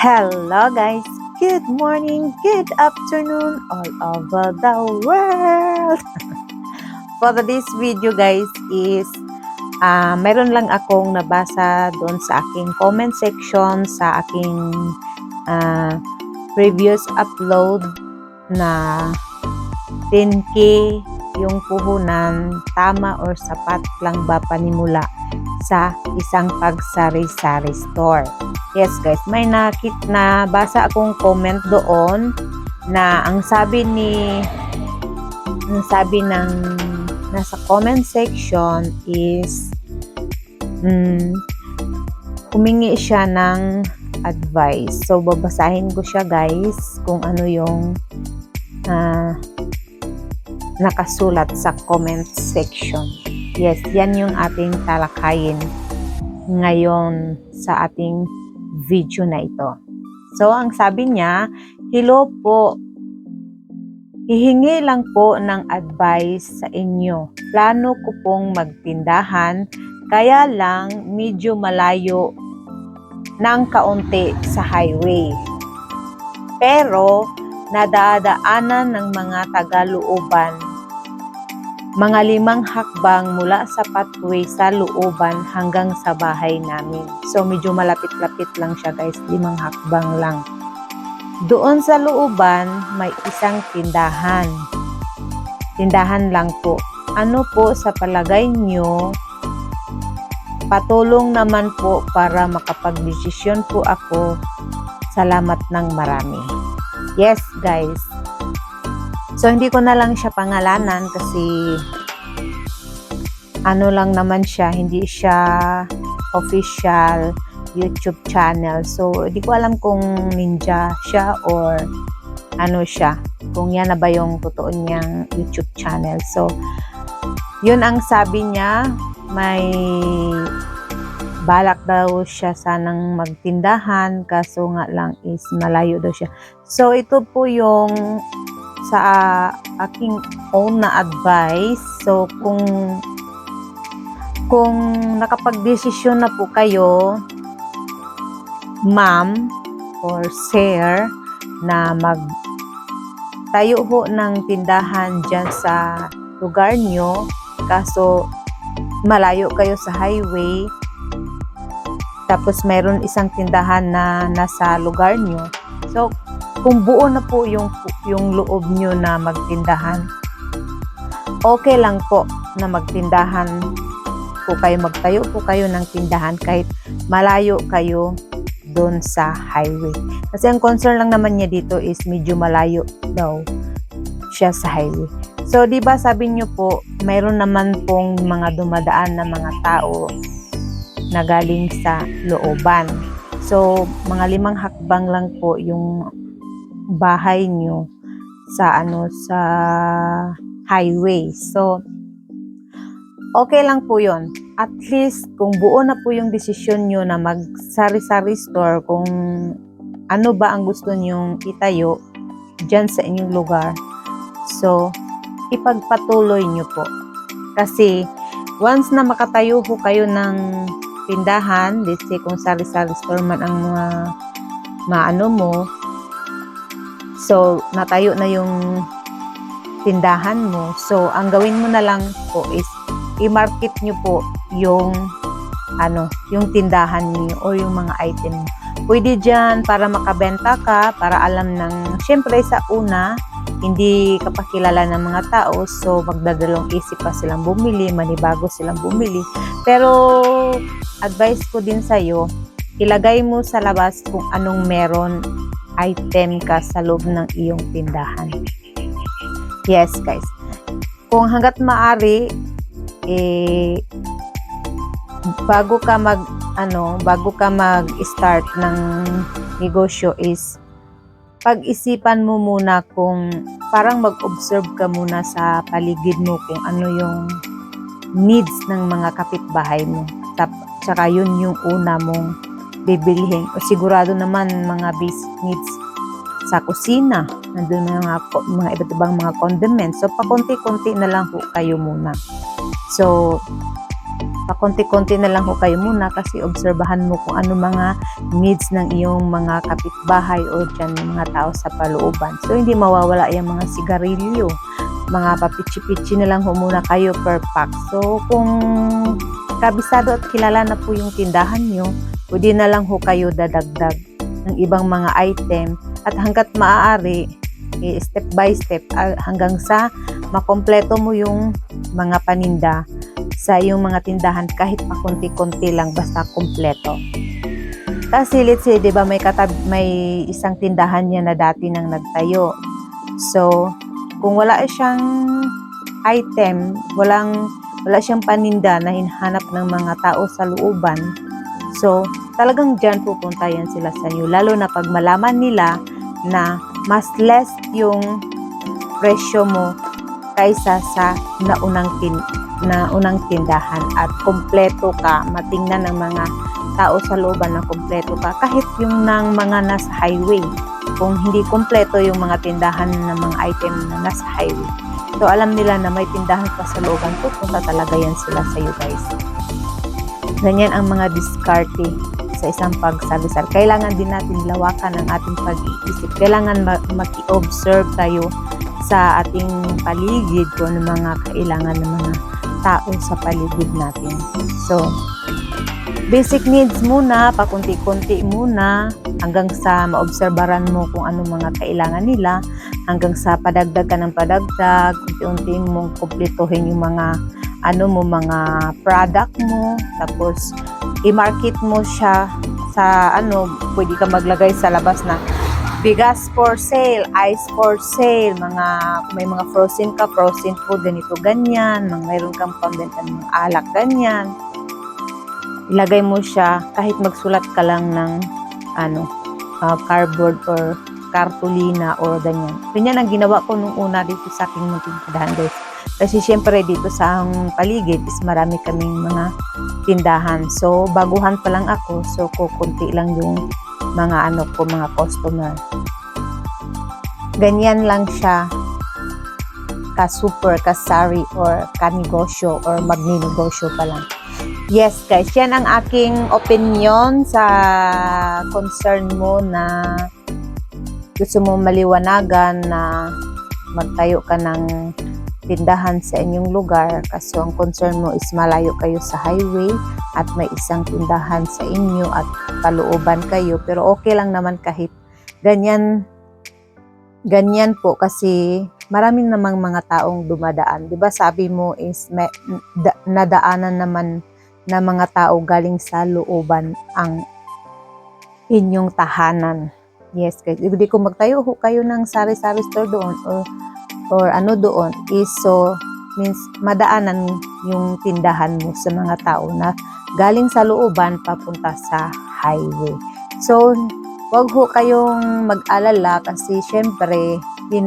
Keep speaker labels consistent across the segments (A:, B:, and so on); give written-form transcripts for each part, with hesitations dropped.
A: Hello guys, good morning, good afternoon all over the world. For this video guys is meron lang akong nabasa doon sa aking comment section sa aking previous upload na 10K yung puhunan, tama or sapat lang ba panimula sa isang pagsari-sari store. Yes guys, may nabasa akong comment doon na ang sabi ng nasa comment section is humingi siya ng advice. So babasahin ko siya guys kung ano yung nakasulat sa comment section. Yes, yan yung ating talakayin ngayon sa ating video na ito. So, ang sabi niya, hello po, hihingi lang po ng advice sa inyo. Plano ko pong magtindahan, kaya lang medyo malayo ng kaunti sa highway. Pero, nadadaanan ng mga taga-looban. Mga 5 hakbang mula sa pathway sa looban hanggang sa bahay namin. So, medyo malapit-lapit lang siya guys, 5 hakbang lang. Doon sa looban, may isang tindahan. Tindahan lang po. Ano po sa palagay nyo? Patulong naman po para makapag-desisyon po ako. Salamat ng marami. Yes guys. So, hindi ko na lang siya pangalanan kasi ano lang naman siya, hindi siya official YouTube channel. So, hindi ko alam kung ninja siya or ano siya. Kung yan na ba yung totoo niyang YouTube channel. So, yun ang sabi niya. May balak daw siya sanang magtindahan kaso nga lang is malayo daw siya. So, ito po yung sa aking own na advice. So, kung nakapag-desisyon na po kayo, ma'am or sir, na magtayo ho ng tindahan dyan sa lugar nyo, kaso malayo kayo sa highway, tapos mayroon isang tindahan na nasa lugar nyo. So, kung buo na po yung loob nyo na magtindahan, okay lang po na magtindahan po kayo, magtayo po kayo ng tindahan kahit malayo kayo doon sa highway. Kasi ang concern lang naman niya dito is medyo malayo daw siya sa highway. So, di ba sabi niyo po, mayroon naman pong mga dumadaan na mga tao na galing sa looban. So, mga 5 hakbang lang po yung bahay nyo sa sa highway. So, okay lang po yon. At least, kung buo na po yung desisyon nyo na mag-sari-sari store, kung ano ba ang gusto nyong itayo dyan sa inyong lugar, so, ipagpatuloy nyo po. Kasi, once na makatayo ho kayo ng tindahan, let's say kung sari-sari store man ang mga maano mo, so, natayo na yung tindahan mo. So, ang gawin mo na lang po is i-market nyo po yung yung tindahan niyo o yung mga item mo. Pwede dyan para makabenta ka, para alam ng, syempre sa una, hindi ka pa kilala ng mga tao, so magdadalong isip pa silang bumili, manibago silang bumili. Pero, advice ko din sa'yo, ilagay mo sa labas kung anong meron item ka sa loob ng iyong tindahan. Yes guys, kung hanggat maaari bago ka mag-start ng negosyo is pag-isipan mo muna, kung parang mag-observe ka muna sa paligid mo kung ano yung needs ng mga kapitbahay mo. Tsaka yun yung una mong bibilihin. O sigurado naman mga basic needs sa kusina. Nandun mga iba't ibang mga condiments. So, pakunti-kunti na lang po kayo muna. So, pakonti-konti na lang ho kayo muna kasi obserbahan mo kung ano mga needs ng iyong mga kapitbahay o dyan mga tao sa palooban. So hindi mawawala yung mga sigarilyo, mga papitsi-pitsi na lang ho muna kayo per pack. So kung kabisado at kilala na po yung tindahan nyo, pwede na lang ho kayo dadagdag ng ibang mga item at hanggat maaari, step by step hanggang sa makompleto mo yung mga paninda sa yung mga tindahan kahit pa konti-konti lang basta kompleto. Kasi let's say, 'di ba, may isang tindahan niya na dati nang nagtayo. So, kung wala siyang item, wala siyang paninda na hinahanap ng mga tao sa looban. So, talagang diyan pupunta yan sila sa inyo. Lalo na pag malaman nila na mas less yung presyo mo kaysa sa naunang tindahan at kompleto ka, matingnan ng mga tao sa looban na kompleto ka kahit yung ng mga nasa highway. Kung hindi kompleto yung mga tindahan ng mga item na nasa highway, so alam nila na may tindahan pa sa looban, pupunta talaga yan sila sa iyo guys. Ganyan ang mga diskarte sa isang pagsalisar. Kailangan din natin lawakan ang ating pag-iisip. Kailangan maki-observe tayo sa ating paligid kung ano mga kailangan ng mga tao sa paligid natin. So, basic needs muna, pakunti-kunti muna, hanggang sa maobserbaran mo kung ano mga kailangan nila, hanggang sa padagdag ka ng padagdag, unti-unti mong kumpletuhin yung mga mga product mo, tapos i-market mo siya sa pwede ka maglagay sa labas na bigas for sale, ice for sale, may mga frozen food, ganito, ganyan, mayroon kang pambenta ng alak, ganyan. Ilagay mo siya, kahit magsulat ka lang ng cardboard or kartulina or ganyan. Ganyan ang ginawa ko nung una dito sa aking munting tindahan guys. Kasi syempre dito sa paligid is marami kaming mga tindahan. So baguhan pa lang ako, so kukunti lang yung mga mga customer. Ganyan lang siya ka-super, ka-sari or ka-negosyo or magninegosyo pa lang. Yes guys, yan ang aking opinion sa concern mo na gusto mo maliwanagan na magtayo ka ng tindahan sa inyong lugar kasi ang concern mo is malayo kayo sa highway at may isang tindahan sa inyo at palooban kayo, pero okay lang naman kahit ganyan po kasi maraming namang mga taong dumadaan, 'di ba? Sabi mo is nadaanan naman na mga tao galing sa looban ang inyong tahanan. Yes guys, hindi ko magtayo kayo ng sari-sari store doon or doon is so means madaanan yung tindahan mo sa mga tao na galing sa looban papunta sa highway. So wag ho kayong mag-alala kasi syempre di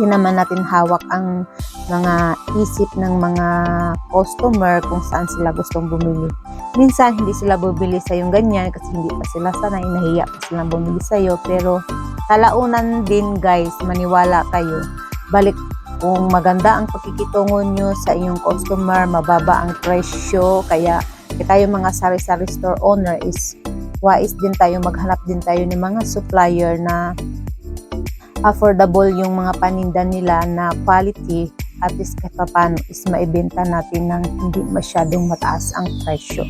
A: naman natin hawak ang mga isip ng mga customer kung saan sila gustong bumili. Minsan hindi sila bumili sa yung ganyan kasi hindi pa sila sanay, nahiya pa silang bumili sa iyo, pero talaunan din guys, maniwala kayo. Balik kung maganda ang pakikitungo nyo sa inyong customer, mababa ang presyo, kaya tayo mga sari-sari store owner is wais din tayo, maghanap din tayo ng mga supplier na affordable yung mga paninda nila na quality, at least kahit paano is maibenta natin ng hindi masyadong mataas ang presyo.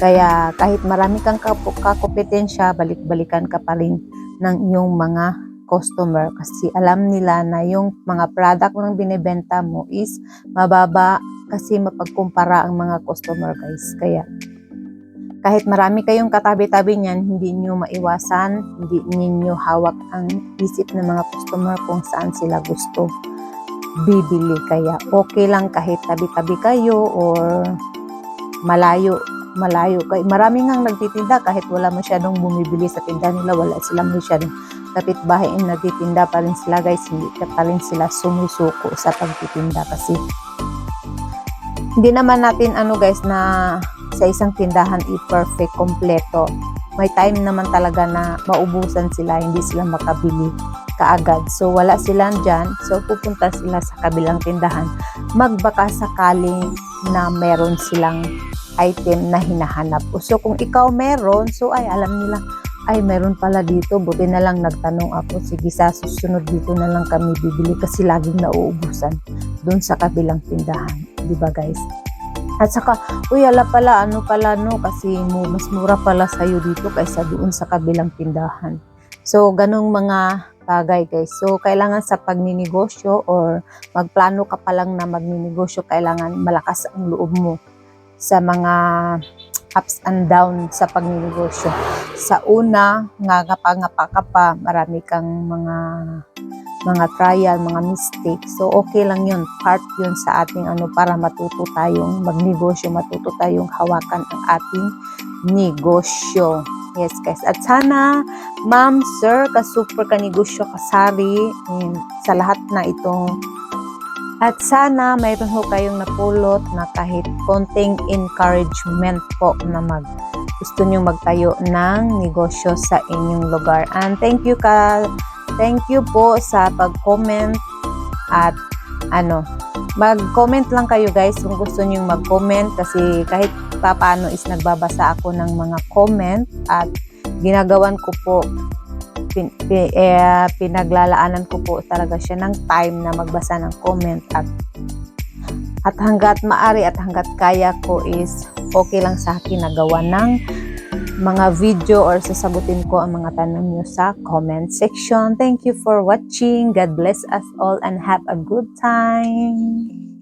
A: Kaya kahit marami kang kakompetensya, balik-balikan ka pa rin ng iyong mga customer kasi alam nila na yung mga product ng binibenta mo is mababa kasi mapagkumpara ang mga customer guys. Kaya kahit marami kayong katabi-tabi niyan, hindi niyo maiwasan, hindi niyo hawak ang isip ng mga customer kung saan sila gusto bibili. Kaya okay lang kahit tabi-tabi kayo or malayo kayo. Marami ngang nagtitinda kahit wala masyadong bumibili sa tinda nila, wala silang masyadong kapitbahay, nagtitinda pa rin sila guys, hindi pa rin sila sumusuko sa pagtitinda kasi hindi naman natin guys na sa isang tindahan i-perfect, kompleto. May time naman talaga na maubusan sila, hindi sila makabili. kaagad. So wala sila dyan. So pupunta sila sa kabilang tindahan. Magbaka sakaling na meron silang item na hinahanap. So kung ikaw meron, so ay alam nila, ay meron pala dito, buti na lang nagtanong ako, sige sa susunod dito na lang kami bibili kasi laging nauubusan doon sa kabilang tindahan, di ba guys? At saka, uy ala pala, ano pala no, kasi mas mura pala sa'yo dito kaysa doon sa kabilang tindahan. So ganong mga bagay guys. So kailangan sa pagninegosyo or magplano ka pa lang na magninegosyo, kailangan malakas ang loob mo sa mga ups and down sa pagninegosyo. Sa una, ngangapa-ngapa ka pa, marami kang mga trial, mga mistake. So okay lang yun, part yun sa ating para matuto tayong magnegosyo, matuto tayong hawakan ang ating negosyo. Yes guys, at sana ma'am, sir, ka-super ka-negosyo, kasari sa lahat na itong. At sana mayroon ho kayong napulot na kahit konting encouragement po na gusto nyo magtayo ng negosyo sa inyong lugar. And thank you po sa pag-comment at mag-comment lang kayo guys kung gusto nyo mag-comment kasi kahit paano is nagbabasa ako ng mga comment at ginagawan ko po, pinaglalaanan ko po talaga siya ng time na magbasa ng comment at hanggat maari at hanggat kaya ko is okay lang sa akin na gawa ng mga video or sasagutin ko ang mga tanong nyo sa comment section. Thank you for watching. God bless us all and have a good time.